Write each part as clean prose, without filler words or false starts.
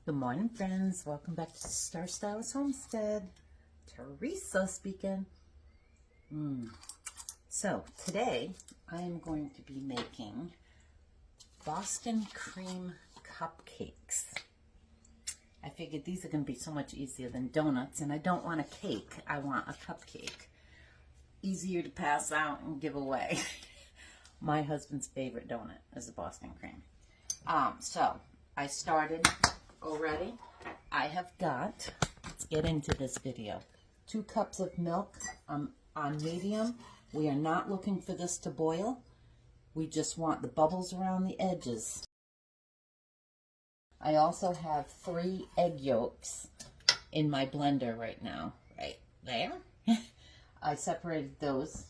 Good morning, friends. Welcome back to Star Stylist Homestead. Teresa speaking. So today I am going to be making Boston cream cupcakes. I figured these are going to be so much easier than donuts, and I don't want a cake. I want a cupcake. Easier to pass out and give away. My husband's favorite donut is a Boston cream. So I started already. I have got, let's get into this video, 2 cups of milk on medium. We are not looking for this to boil. We just want the bubbles around the edges. I also have 3 egg yolks in my blender right now, right there. I separated those.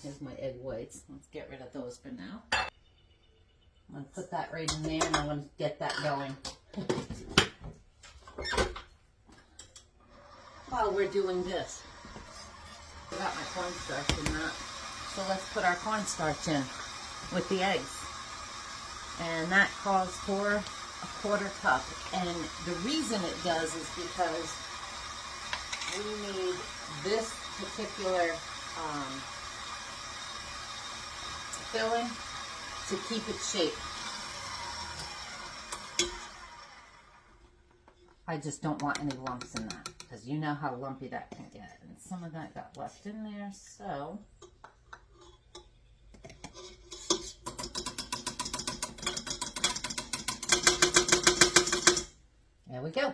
Here's my egg whites. Let's get rid of those for now. I'm going to put that right in there, and I want to get that going. While we're doing this, I got my cornstarch in that. So let's put our cornstarch in with the eggs. And that calls for a 1/4 cup. And the reason it does is because we need this particular filling to keep its shape. I just don't want any lumps in that, because you know how lumpy that can get. And some of that got left in there, so there we go.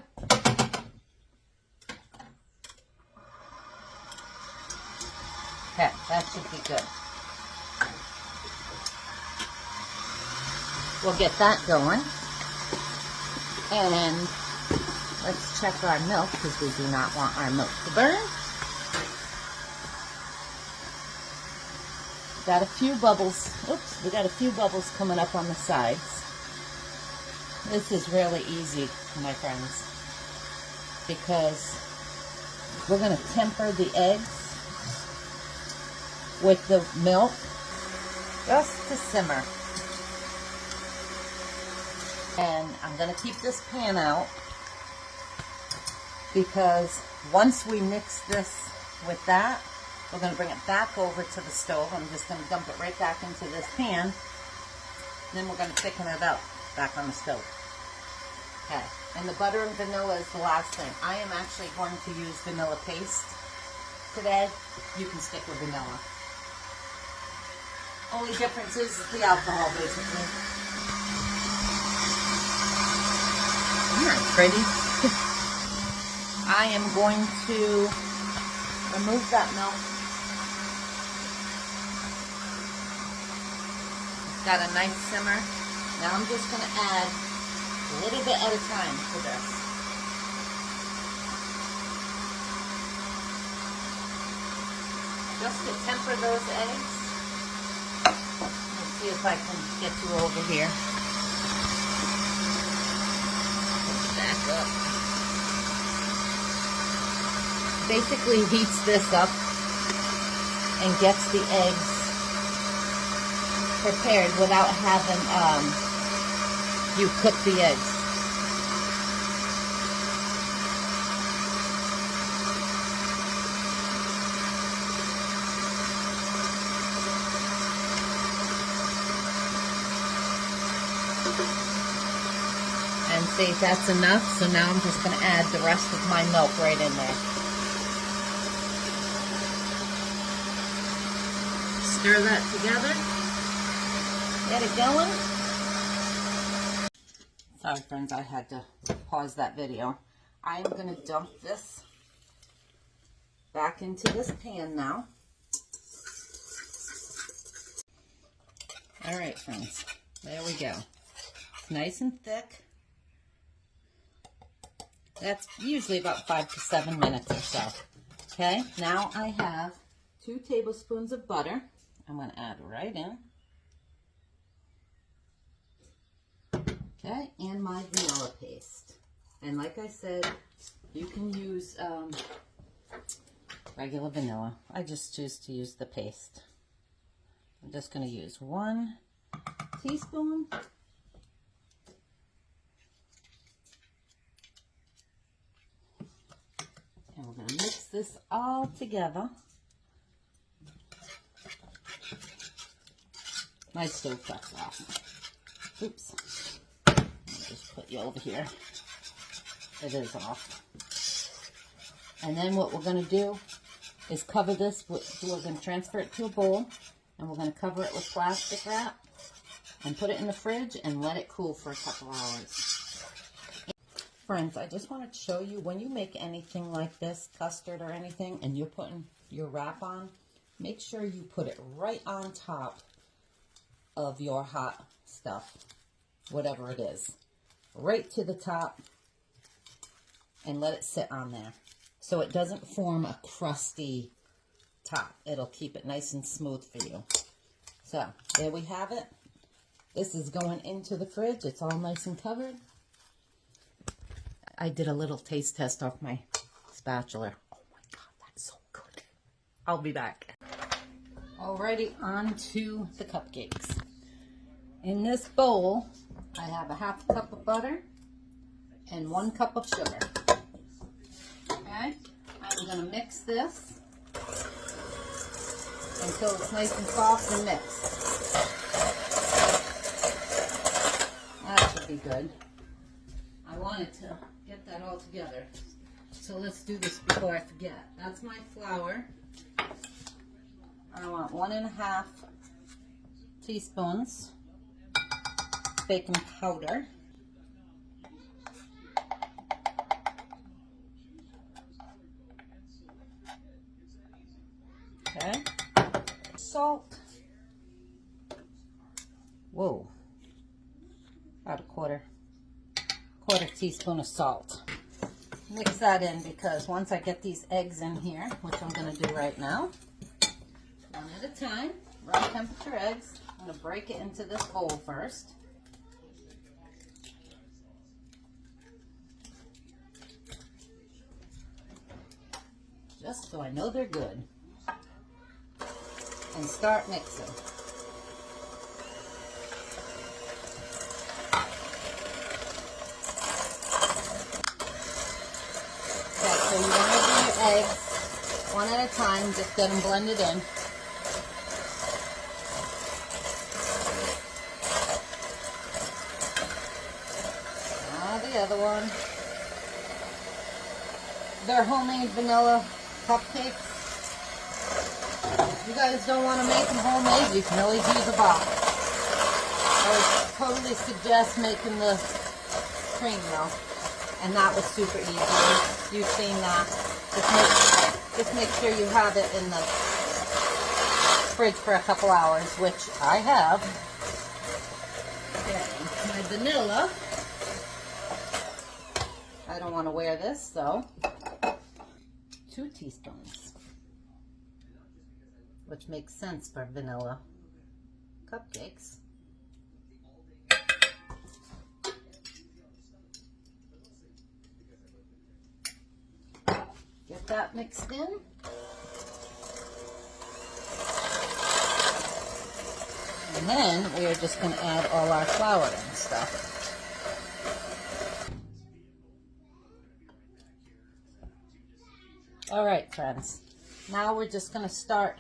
Okay, that should be good. We'll get that going. And let's check our milk, because we do not want our milk to burn. Got a few bubbles. Oops, we got a few bubbles coming up on the sides. This is really easy, my friends, because we're going to temper the eggs with the milk just to simmer. And I'm going to keep this pan out, because once we mix this with that, we're going to bring it back over to the stove. I'm just going to dump it right back into this pan. Then we're going to thicken it up back on the stove. Okay, and the butter and vanilla is the last thing. I am actually going to use vanilla paste today. You can stick with vanilla. Only difference is the alcohol, basically. Isn't that pretty? I am going to remove that milk. It's got a nice simmer. Now I'm just going to add a little bit at a time to this. Just to temper those eggs. Let's see if I can get you over here. Back up. Basically heats this up and gets the eggs prepared without having you cook the eggs. And see, that's enough. So now I'm just going to add the rest of my milk right in there. Stir that together. Get it going. Sorry, friends, I had to pause that video. I am going to dump this back into this pan now. All right, friends. There we go. It's nice and thick. That's usually about 5 to 7 minutes or so. Okay, now I have 2 tablespoons of butter. I'm going to add right in. Okay, and my vanilla paste. And like I said, you can use regular vanilla. I just choose to use the paste. I'm just going to use 1 teaspoon And we're going to mix this all together. My stove cuts off. Oops. Let me just put you over here. It is off. And then what we're going to do is cover this. We're going to transfer it to a bowl. And we're going to cover it with plastic wrap. And put it in the fridge and let it cool for a couple hours. Friends, I just want to show you when you make anything like this, custard or anything, and you're putting your wrap on, make sure you put it right on top of your hot stuff, whatever it is. Right to the top and let it sit on there so it doesn't form a crusty top. It'll keep it nice and smooth for you. So, there we have it. This is going into the fridge. It's all nice and covered. I did a little taste test off my spatula. Oh my God, that's so good. I'll be back. Alrighty, on to the cupcakes. In this bowl, I have a ½ cup of butter and 1 cup of sugar. Okay, I'm going to mix this until it's nice and soft and mixed. That should be good. I wanted to get that all together. So let's do this before I forget. That's my flour. I want 1½ teaspoons baking powder. Okay. Salt. Whoa. About a quarter teaspoon of salt. Mix that in because once I get these eggs in here, which I'm going to do right now, one at a time, room temperature eggs. I'm going to break it into this bowl first. Just so I know they're good. And start mixing. So you want to do your eggs one at a time, just get them blended in. Now the other one. They're homemade vanilla cupcakes. If you guys don't want to make them homemade, you can always use a box. I would totally suggest making the cream though. And that was super easy. You've seen that. Just make sure you have it in the fridge for a couple hours, which I have. Okay, my vanilla. I don't want to wear this, so 2 teaspoons, which makes sense for vanilla cupcakes. Get that mixed in. And then we are just going to add all our flour and stuff. All right, friends. Now we're just going to start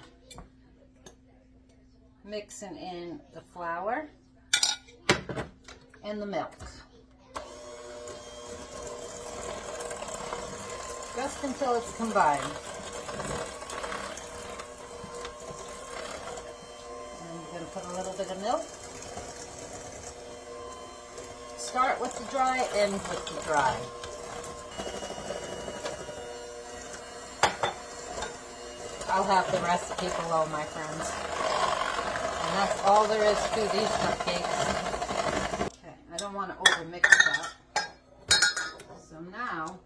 mixing in the flour and the milk. Just until it's combined. And you're going to put a little bit of milk. Start with the dry, end with the dry. I'll have the recipe below, my friends. And that's all there is to these cupcakes. Okay, I don't want to overmix that. So now,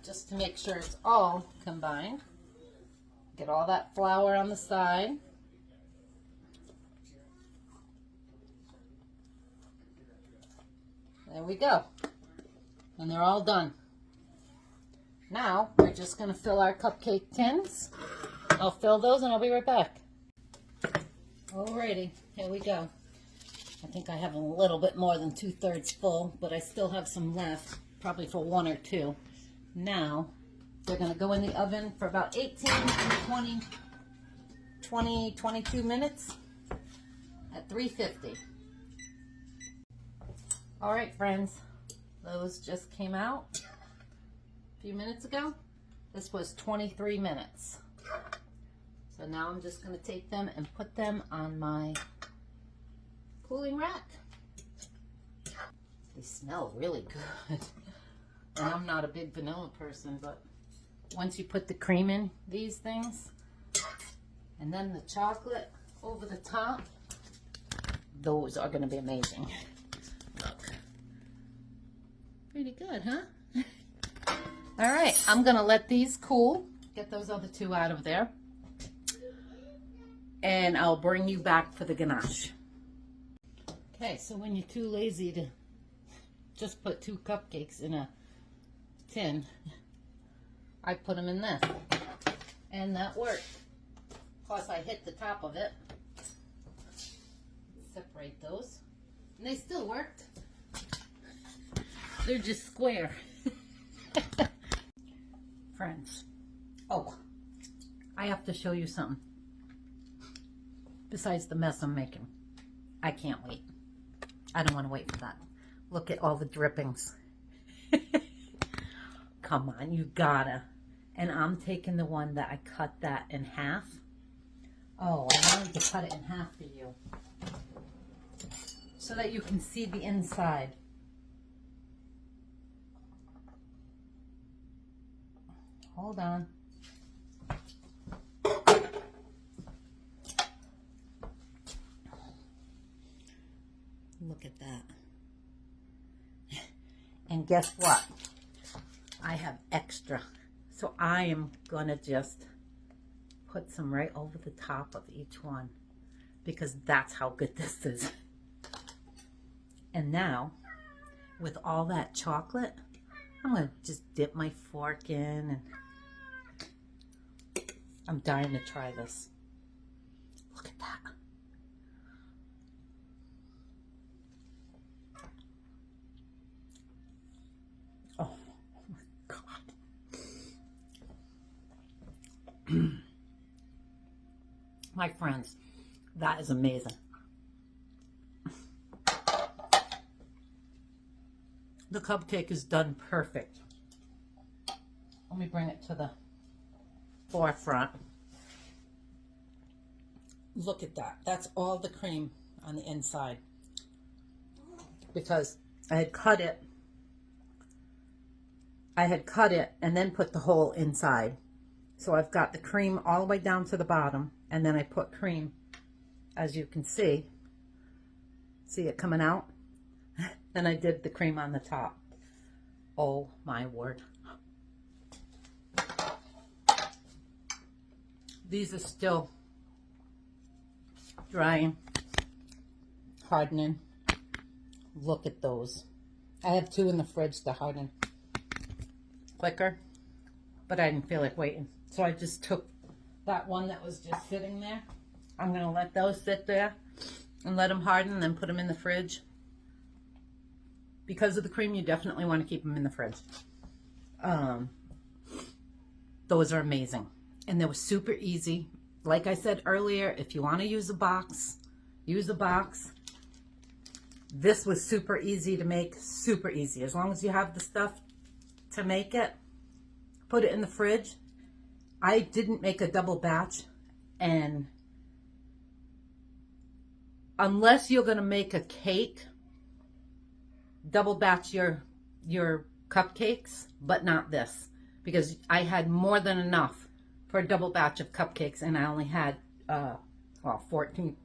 just to make sure it's all combined, get all that flour on the side. There we go. And they're all done. Now, we're just going to fill our cupcake tins. I'll fill those and I'll be right back. Alrighty, here we go. I think I have a little bit more than 2/3 full, but I still have some left. probably for 1 or 2. Now, they're going to go in the oven for about 18 to 22 minutes at 350. All right, friends, those just came out a few minutes ago. This was 23 minutes. So now I'm just going to take them and put them on my cooling rack. They smell really good. And I'm not a big vanilla person, but once you put the cream in these things and then the chocolate over the top, those are going to be amazing. Look. Pretty good, huh? All right, I'm going to let these cool. Get those other 2 out of there. And I'll bring you back for the ganache. Okay, so when you're too lazy to just put 2 cupcakes in a tin, I put them in this. And that worked. Plus I hit the top of it. Separate those. And they still worked. They're just square. Friends. Oh, I have to show you something. Besides the mess I'm making. I can't wait. I don't want to wait for that. Look at all the drippings. Come on, you gotta. And I'm taking the one that I cut that in half. Oh, I wanted to cut it in half for you. So that you can see the inside. Hold on. Look at that. And guess what? I have extra. So I am gonna just put some right over the top of each one because that's how good this is. And now, with all that chocolate, I'm gonna just dip my fork in and I'm dying to try this. Look at that. Oh my God. My friends, that is amazing. The cupcake is done perfect. Let me bring it to the forefront. Look at that. That's all the cream on the inside. Because I had cut it and then put the hole inside. So I've got the cream all the way down to the bottom, and then I put cream, as you can see it coming out? Then I did the cream on the top. Oh my word. These are still drying, hardening. Look at those. I have 2 in the fridge to harden quicker, but I didn't feel like waiting. So I just took that one that was just sitting there. I'm going to let those sit there and let them harden and then put them in the fridge. Because of the cream, you definitely want to keep them in the fridge. Those are amazing. And they were super easy. Like I said earlier, if you want to use a box, use a box. This was super easy to make, super easy. As long as you have the stuff to make it, put it in the fridge. I didn't make a double batch, and unless you're going to make a cake, double batch your cupcakes, but not this, because I had more than enough for a double batch of cupcakes, and I only had 14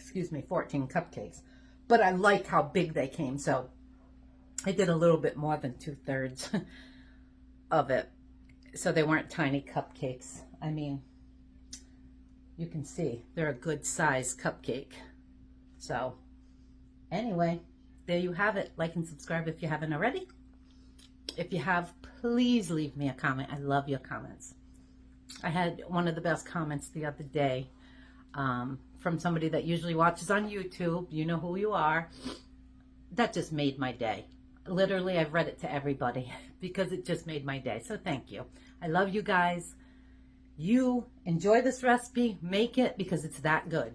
cupcakes. But I like how big they came, so I did a little bit more than 2/3 of it. So they weren't tiny cupcakes. I mean, you can see they're a good size cupcake. So anyway, there you have it. Like and subscribe if you haven't already. If you have, please leave me a comment. I love your comments. I had one of the best comments the other day from somebody that usually watches on YouTube. You know who you are. That just made my day. literally, I've read it to everybody because it just made my day. So thank you. I love you guys. You enjoy this recipe, make it because it's that good.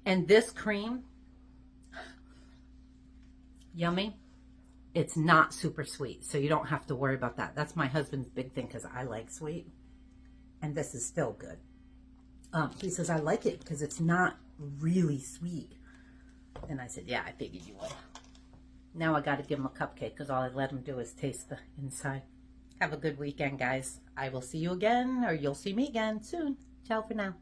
And this cream, yummy. It's not super sweet, so you don't have to worry about that. That's my husband's big thing because I like sweet. And this is still good. He says, I like it because it's not really sweet. And I said, yeah, I figured you would. Now I got to give him a cupcake because all I let him do is taste the inside. Have a good weekend, guys. I will see you again, or you'll see me again soon. Ciao for now.